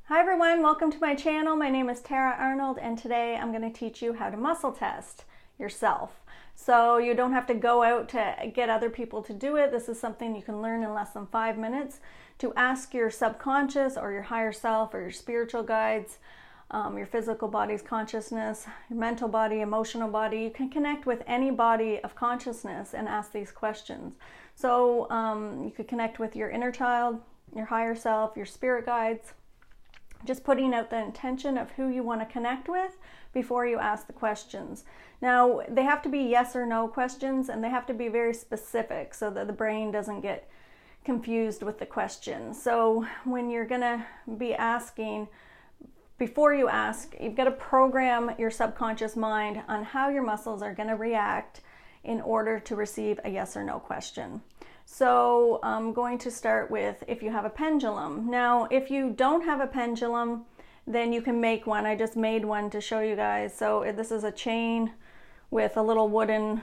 Hi everyone, welcome to my channel. My name is Tara Arnold and today I'm going to teach you how to muscle test yourself. So you don't have to go out to get other people to do it. This is something you can learn in less than 5 minutes to ask your subconscious or your higher self or your spiritual guides, your physical body's consciousness, your mental body, emotional body. You can connect with any body of consciousness and ask these questions. So you could connect with your inner child, your higher self, your spirit guides. Just putting out the intention of who you want to connect with before you ask the questions. Now, they have to be yes or no questions, and they have to be very specific so that the brain doesn't get confused with the question. So when you're going to be asking, before you ask, you've got to program your subconscious mind on how your muscles are going to react in order to receive a yes or no question. So I'm going to start with if you have a pendulum. Now, if you don't have a pendulum, then you can make one. I just made one to show you guys. So this is a chain with a little wooden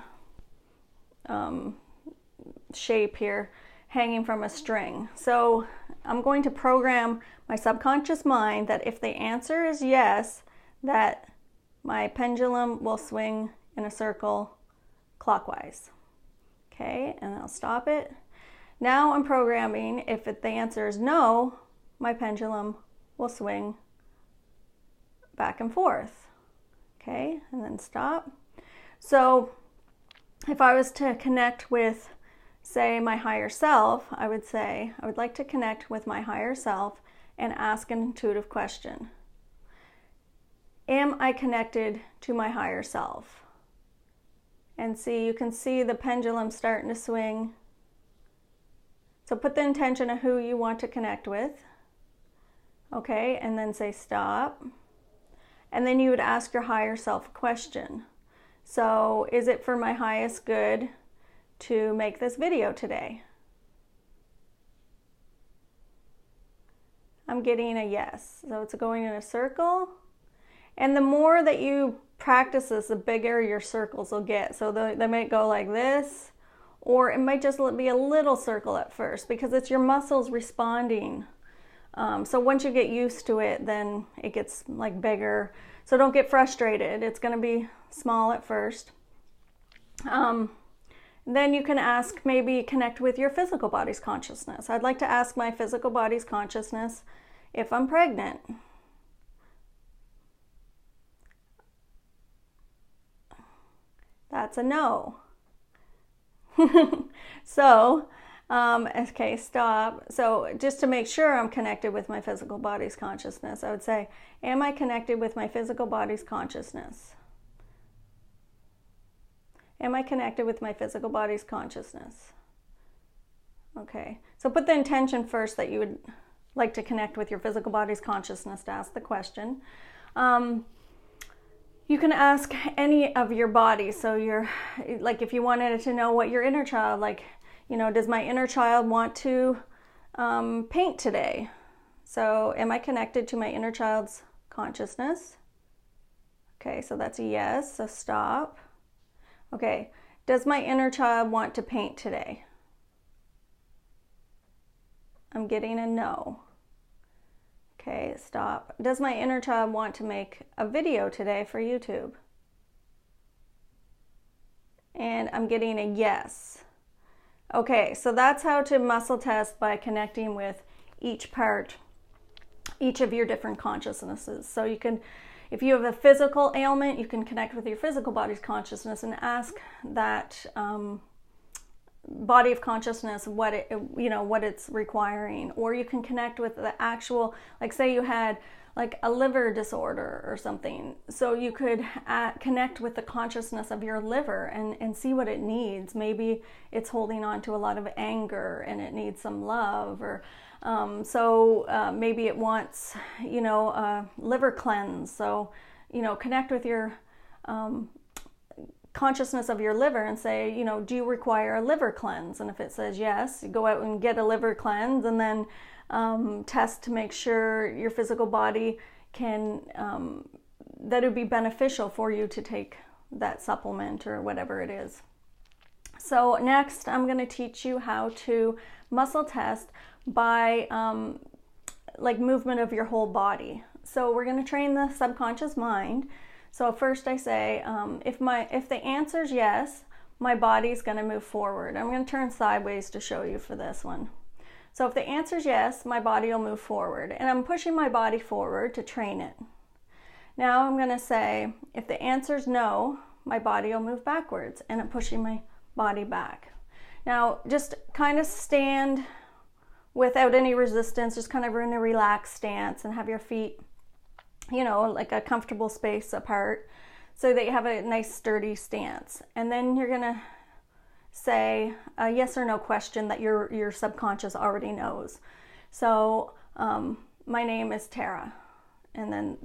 shape here hanging from a string. So I'm going to program my subconscious mind that if the answer is yes, that my pendulum will swing in a circle clockwise. Okay, and I'll stop it. Now I'm programming, if the answer is no, my pendulum will swing back and forth. Okay, and then stop. So if I was to connect with, say, my higher self, I would say, I would like to connect with my higher self and ask an intuitive question. Am I connected to my higher self? And see, you can see the pendulum starting to swing. So put the intention of who you want to connect with. Okay, and then say stop. And then you would ask your higher self a question. So, is it for my highest good to make this video today? I'm getting a yes. So it's going in a circle. And the more that you practice this, the bigger your circles will get. So they might go like this, or it might just be a little circle at first because it's your muscles responding. So once you get used to it, then it gets like bigger. So don't get frustrated. It's going to be small at first. Then you can ask, maybe connect with your physical body's consciousness. I'd like to ask my physical body's consciousness if I'm pregnant. That's a no. So, okay, stop. So just to make sure I'm connected with my physical body's consciousness, I would say, am I connected with my physical body's consciousness? Am I connected with my physical body's consciousness? Okay, so put the intention first that you would like to connect with your physical body's consciousness to ask the question. You can ask any of your body. So you're like, if you wanted to know what your inner child, like, you know, does my inner child want to paint today? So am I connected to my inner child's consciousness? Okay, so that's a yes, so stop. Okay, does my inner child want to paint today? I'm getting a no. Okay, stop. Does my inner child want to make a video today for YouTube? And I'm getting a yes. Okay, so that's how to muscle test by connecting with each part, each of your different consciousnesses. So you can, if you have a physical ailment, you can connect with your physical body's consciousness and ask that body of consciousness what it, you know, what it's requiring. Or you can connect with the actual, like say you had like a liver disorder or something, so you could connect with the consciousness of your liver and see what it needs. Maybe it's holding on to a lot of anger and it needs some love, or maybe it wants, you know, a liver cleanse. So, you know, connect with your consciousness of your liver and say, you know, do you require a liver cleanse? And if it says yes, you go out and get a liver cleanse, and then test to make sure your physical body can, that it would be beneficial for you to take that supplement or whatever it is. So next I'm going to teach you how to muscle test by like movement of your whole body. So we're going to train the subconscious mind. So first I say, if the answer is yes, my body's going to move forward. I'm going to turn sideways to show you for this one. So if the answer is yes, my body will move forward. And I'm pushing my body forward to train it. Now I'm going to say, if the answer is no, my body will move backwards. And I'm pushing my body back. Now just kind of stand without any resistance, just kind of in a relaxed stance and have your feet, you know, like a comfortable space apart so that you have a nice sturdy stance. And then you're gonna say a yes or no question that your subconscious already knows. So my name is Tara. And then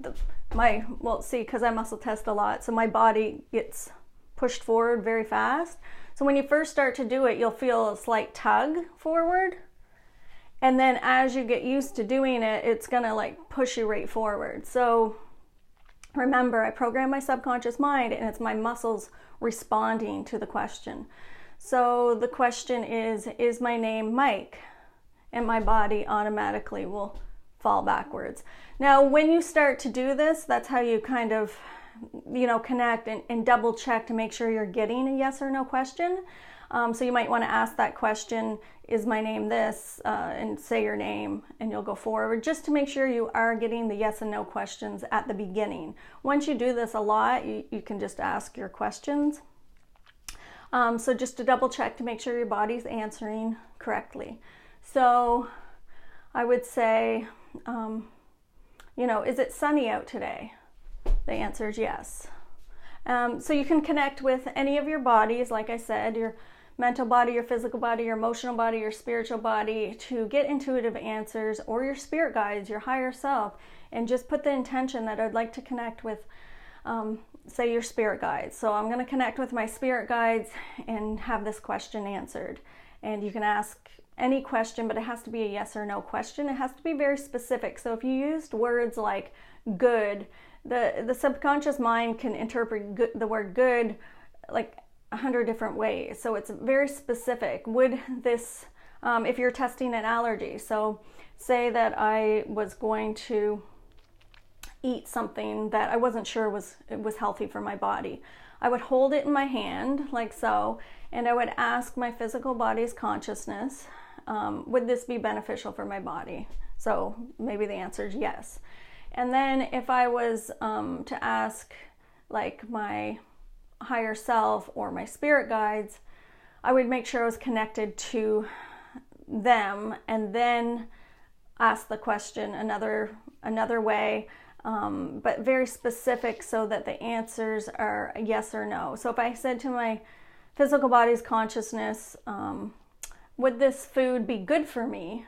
because I muscle test a lot, so my body gets pushed forward very fast. So when you first start to do it, you'll feel a slight tug forward. And then as you get used to doing it, it's gonna like push you right forward. So remember, I program my subconscious mind and it's my muscles responding to the question. So the question is my name Mike? And my body automatically will fall backwards. Now, when you start to do this, that's how you kind of, you know, connect and double check to make sure you're getting a yes or no question. So you might want to ask that question, is my name this, and say your name, and you'll go forward just to make sure you are getting the yes and no questions at the beginning. Once you do this a lot, you can just ask your questions. So just to double check to make sure your body's answering correctly. So I would say, you know, is it sunny out today? The answer is yes. So you can connect with any of your bodies, like I said, your mental body, your physical body, your emotional body, your spiritual body, to get intuitive answers, or your spirit guides, your higher self, and just put the intention that I'd like to connect with, say, your spirit guides. So I'm going to connect with my spirit guides and have this question answered. And you can ask any question, but it has to be a yes or no question. It has to be very specific. So if you used words like good, the subconscious mind can interpret the word good like 100 different ways. So it's very specific. Would this, if you're testing an allergy, so say that I was going to eat something that I wasn't sure was healthy for my body, I would hold it in my hand like so, and I would ask my physical body's consciousness, would this be beneficial for my body? So maybe the answer is yes. And then if I was to ask like my higher self or my spirit guides, I would make sure I was connected to them and then ask the question another way, but very specific so that the answers are yes or no. So if I said to my physical body's consciousness, would this food be good for me?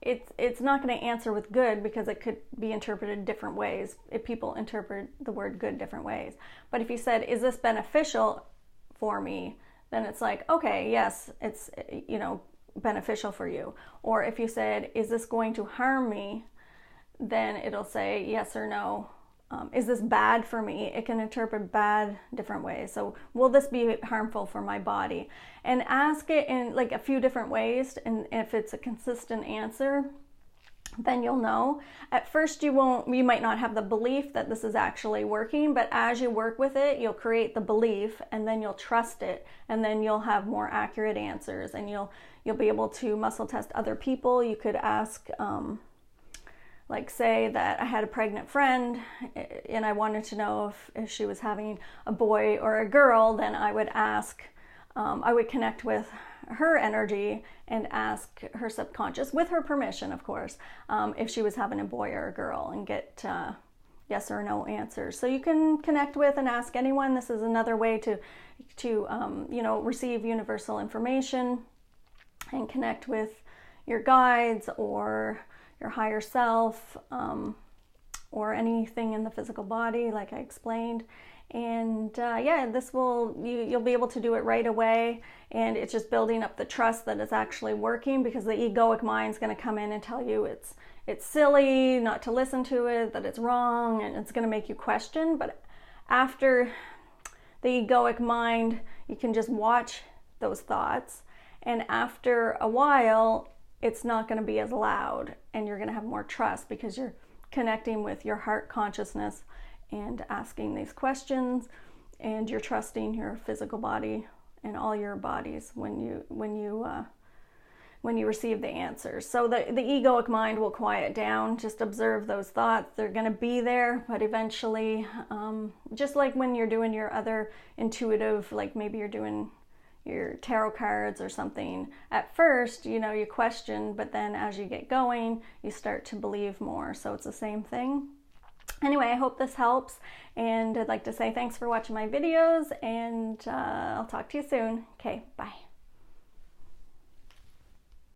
It's not going to answer with good because it could be interpreted different ways. If people interpret the word good different ways. But if you said, is this beneficial for me? Then it's like, okay, yes, it's, you know, beneficial for you. Or if you said, is this going to harm me? Then it'll say yes or no. Is this bad for me? It can interpret bad different ways. So will this be harmful for my body? And ask it in like a few different ways. And if it's a consistent answer, then you'll know. At first you might not have the belief that this is actually working, but as you work with it, you'll create the belief and then you'll trust it. And then you'll have more accurate answers and you'll be able to muscle test other people. You could ask, like say that I had a pregnant friend and I wanted to know if she was having a boy or a girl, then I would ask, I would connect with her energy and ask her subconscious, with her permission of course, if she was having a boy or a girl, and get yes or no answers. So you can connect with and ask anyone. This is another way to you know, receive universal information and connect with your guides or your higher self, or anything in the physical body, like I explained. And yeah, you'll be able to do it right away. And it's just building up the trust that it's actually working, because the egoic mind is going to come in and tell you it's silly not to listen to it, that it's wrong, and it's going to make you question. But after the egoic mind, you can just watch those thoughts. And after a while, it's not going to be as loud, and you're going to have more trust because you're connecting with your heart consciousness and asking these questions, and you're trusting your physical body and all your bodies when you receive the answers. So the egoic mind will quiet down. Just observe those thoughts. They're going to be there, but eventually, just like when you're doing your other intuitive, like maybe you're doing your tarot cards or something, at first, you know, you question, but then as you get going, you start to believe more. So it's the same thing. Anyway, I hope this helps, and I'd like to say thanks for watching my videos, and I'll talk to you soon. Okay, bye.